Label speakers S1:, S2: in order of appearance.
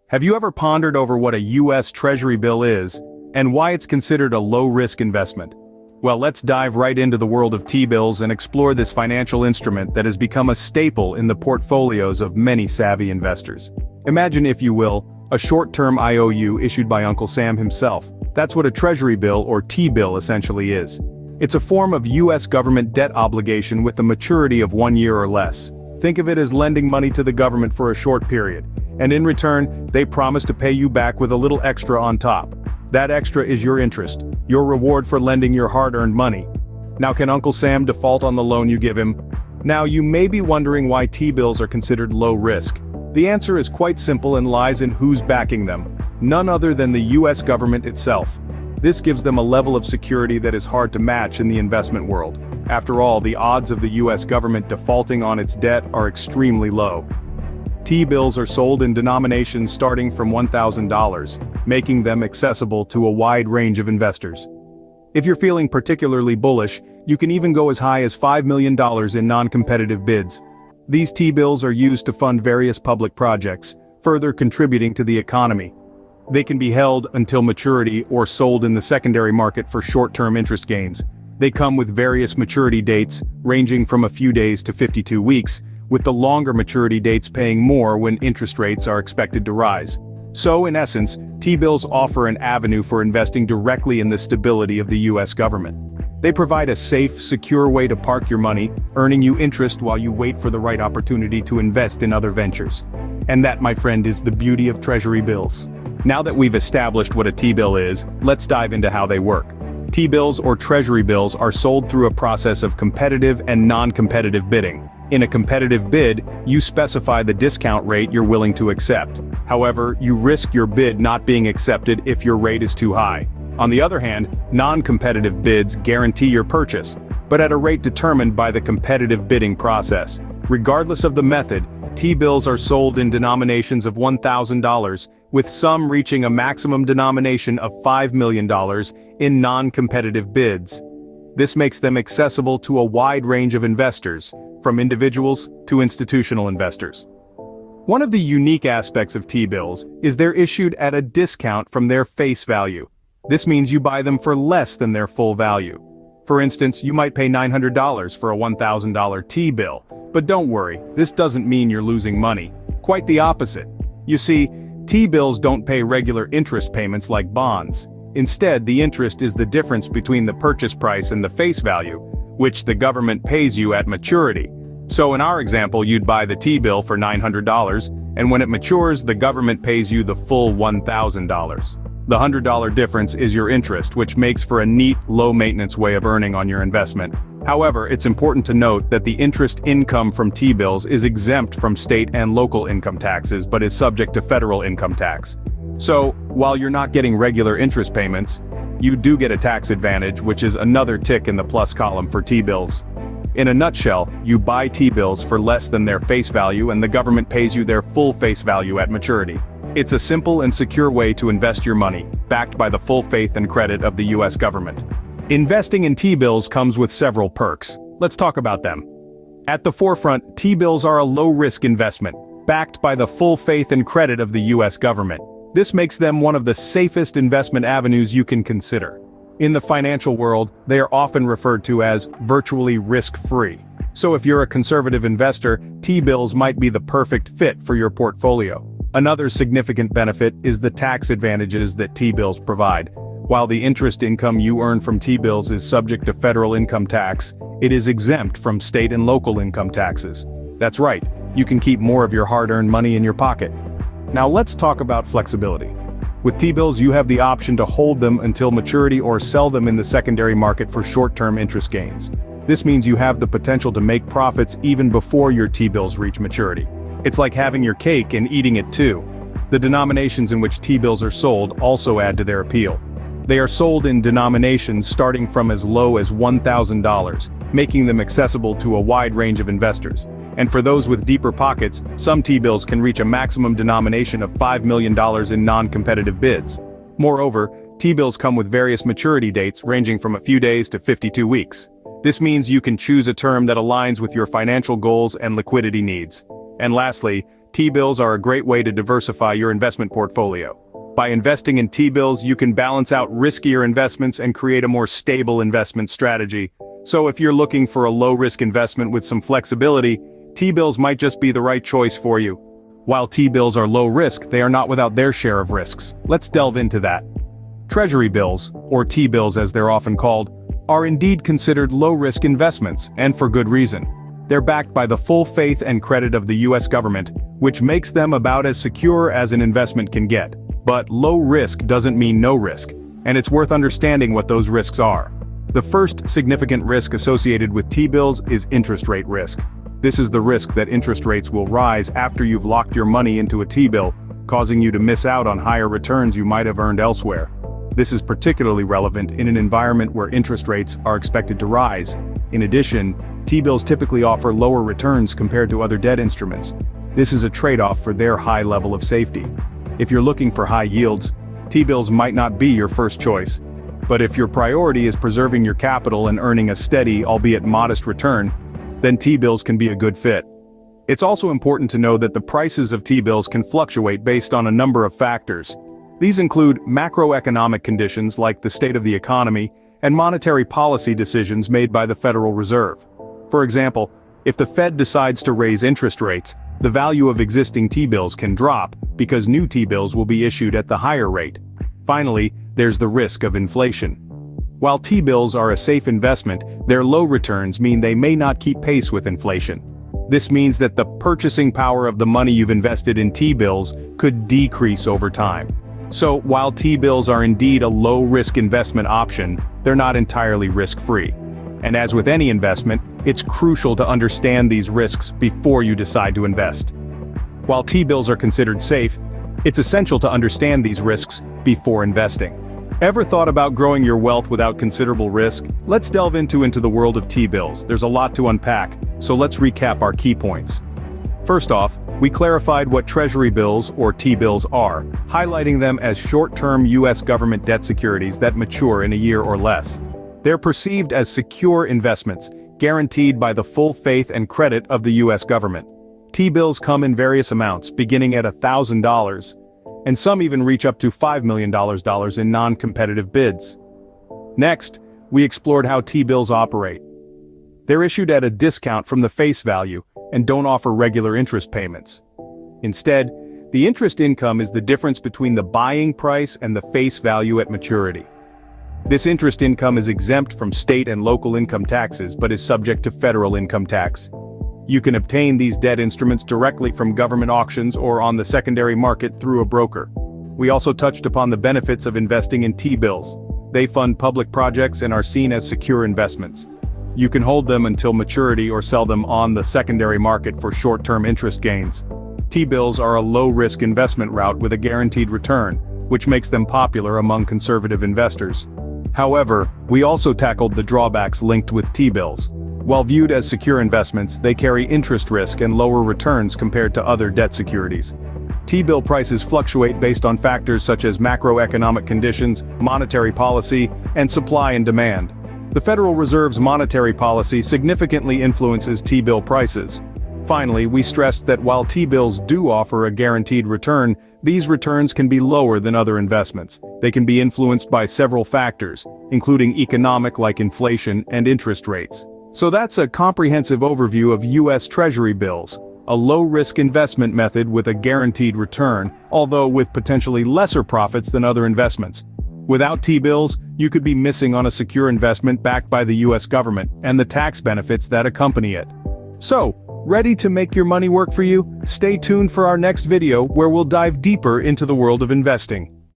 S1: Have you ever pondered over what a U.S. Treasury bill is, and why it's considered a low-risk investment? Well, let's dive right into the world of T-bills and explore this financial instrument that has become a staple in the portfolios of many savvy investors. Imagine, if you will, a short-term IOU issued by Uncle Sam himself. That's what a Treasury bill or T-bill essentially is. It's a form of U.S. government debt obligation with a maturity of 1 year or less. Think of it as lending money to the government for a short period, and in return, they promise to pay you back with a little extra on top. That extra is your interest, your reward for lending your hard-earned money. Now, can Uncle Sam default on the loan you give him? Now, you may be wondering why T-bills are considered low risk. The answer is quite simple and lies in who's backing them. None other than the U.S. government itself. This gives them a level of security that is hard to match in the investment world. After all, the odds of the U.S. government defaulting on its debt are extremely low. T-bills are sold in denominations starting from $1,000, making them accessible to a wide range of investors. If you're feeling particularly bullish, you can even go as high as $5 million in non-competitive bids. These T-bills are used to fund various public projects, further contributing to the economy. They can be held until maturity or sold in the secondary market for short-term interest gains. They come with various maturity dates, ranging from a few days to 52 weeks, with the longer maturity dates paying more when interest rates are expected to rise. So, in essence, T-bills offer an avenue for investing directly in the stability of the U.S. government. They provide a safe, secure way to park your money, earning you interest while you wait for the right opportunity to invest in other ventures. And that, my friend, is the beauty of Treasury bills. Now that we've established what a T-bill is, let's dive into how they work. T-bills or Treasury bills are sold through a process of competitive and non-competitive bidding. In a competitive bid, you specify the discount rate you're willing to accept. However, you risk your bid not being accepted if your rate is too high. On the other hand, non-competitive bids guarantee your purchase, but at a rate determined by the competitive bidding process. Regardless of the method, T-bills are sold in denominations of $1,000, with some reaching a maximum denomination of $5 million in non-competitive bids. This makes them accessible to a wide range of investors, from individuals to institutional investors. One of the unique aspects of T-bills is they're issued at a discount from their face value. This means you buy them for less than their full value. For instance, you might pay $900 for a $1,000 T-bill, but don't worry, this doesn't mean you're losing money. Quite the opposite. You see, T-bills don't pay regular interest payments like bonds. Instead, the interest is the difference between the purchase price and the face value, which the government pays you at maturity. So in our example, you'd buy the T-bill for $900, and when it matures, the government pays you the full $1,000. The $100 difference is your interest, which makes for a neat, low-maintenance way of earning on your investment. However, it's important to note that the interest income from T-bills is exempt from state and local income taxes but is subject to federal income tax. So, while you're not getting regular interest payments, you do get a tax advantage, which is another tick in the plus column for T-bills. In a nutshell, you buy T-bills for less than their face value and the government pays you their full face value at maturity. It's a simple and secure way to invest your money, backed by the full faith and credit of the U.S. government. Investing in T-bills comes with several perks. Let's talk about them. At the forefront, T-bills are a low-risk investment, backed by the full faith and credit of the U.S. government. This makes them one of the safest investment avenues you can consider. In the financial world, they are often referred to as virtually risk-free. So if you're a conservative investor, T-bills might be the perfect fit for your portfolio. Another significant benefit is the tax advantages that T-bills provide. While the interest income you earn from T-bills is subject to federal income tax, it is exempt from state and local income taxes. That's right, you can keep more of your hard-earned money in your pocket. Now let's talk about flexibility. With T-bills, you have the option to hold them until maturity or sell them in the secondary market for short-term interest gains. This means you have the potential to make profits even before your T-bills reach maturity. It's like having your cake and eating it too. The denominations in which T-bills are sold also add to their appeal. They are sold in denominations starting from as low as $1,000, making them accessible to a wide range of investors. And for those with deeper pockets, some T-bills can reach a maximum denomination of $5 million in non-competitive bids. Moreover, T-bills come with various maturity dates ranging from a few days to 52 weeks. This means you can choose a term that aligns with your financial goals and liquidity needs. And lastly, T-bills are a great way to diversify your investment portfolio. By investing in T-bills, you can balance out riskier investments and create a more stable investment strategy. So if you're looking for a low-risk investment with some flexibility, T-bills might just be the right choice for you. While T-bills are low risk, they are not without their share of risks. Let's delve into that. Treasury bills, or T-bills as they're often called, are indeed considered low-risk investments, and for good reason. They're backed by the full faith and credit of the US government, which makes them about as secure as an investment can get. But low risk doesn't mean no risk, and it's worth understanding what those risks are. The first significant risk associated with T-bills is interest rate risk. This is the risk that interest rates will rise after you've locked your money into a T-bill, causing you to miss out on higher returns you might have earned elsewhere. This is particularly relevant in an environment where interest rates are expected to rise. In addition, T-bills typically offer lower returns compared to other debt instruments. This is a trade-off for their high level of safety. If you're looking for high yields, T-bills might not be your first choice. But if your priority is preserving your capital and earning a steady, albeit modest return, then T-bills can be a good fit. It's also important to know that the prices of T-bills can fluctuate based on a number of factors. These include macroeconomic conditions like the state of the economy and monetary policy decisions made by the Federal Reserve. For example, if the Fed decides to raise interest rates, the value of existing T-bills can drop because new T-bills will be issued at the higher rate. Finally, there's the risk of inflation. While T-bills are a safe investment, their low returns mean they may not keep pace with inflation. This means that the purchasing power of the money you've invested in T-bills could decrease over time. So, while T-bills are indeed a low-risk investment option, they're not entirely risk-free. And as with any investment, it's crucial to understand these risks before you decide to invest. While T-bills are considered safe, it's essential to understand these risks before investing. Ever thought about growing your wealth without considerable risk? Let's delve into the world of T-bills. There's a lot to unpack, so let's recap our key points. First off, we clarified what Treasury bills, or T-bills, are, highlighting them as short-term US government debt securities that mature in a year or less. They're perceived as secure investments, guaranteed by the full faith and credit of the US government. T-bills come in various amounts, beginning at $1,000, and some even reach up to $5 million in non-competitive bids. Next, we explored how T-bills operate. They're issued at a discount from the face value and don't offer regular interest payments. Instead, the interest income is the difference between the buying price and the face value at maturity. This interest income is exempt from state and local income taxes but is subject to federal income tax. You can obtain these debt instruments directly from government auctions or on the secondary market through a broker. We also touched upon the benefits of investing in T-bills. They fund public projects and are seen as secure investments. You can hold them until maturity or sell them on the secondary market for short-term interest gains. T-bills are a low-risk investment route with a guaranteed return, which makes them popular among conservative investors. However, we also tackled the drawbacks linked with T-bills. While viewed as secure investments, they carry interest risk and lower returns compared to other debt securities. T-bill prices fluctuate based on factors such as macroeconomic conditions, monetary policy, and supply and demand. The Federal Reserve's monetary policy significantly influences T-bill prices. Finally, we stressed that while T-bills do offer a guaranteed return, these returns can be lower than other investments. They can be influenced by several factors, including economic like inflation and interest rates. So that's a comprehensive overview of US Treasury bills, a low-risk investment method with a guaranteed return, although with potentially lesser profits than other investments. Without T-bills, you could be missing on a secure investment backed by the US government and the tax benefits that accompany it. So, ready to make your money work for you? Stay tuned for our next video where we'll dive deeper into the world of investing.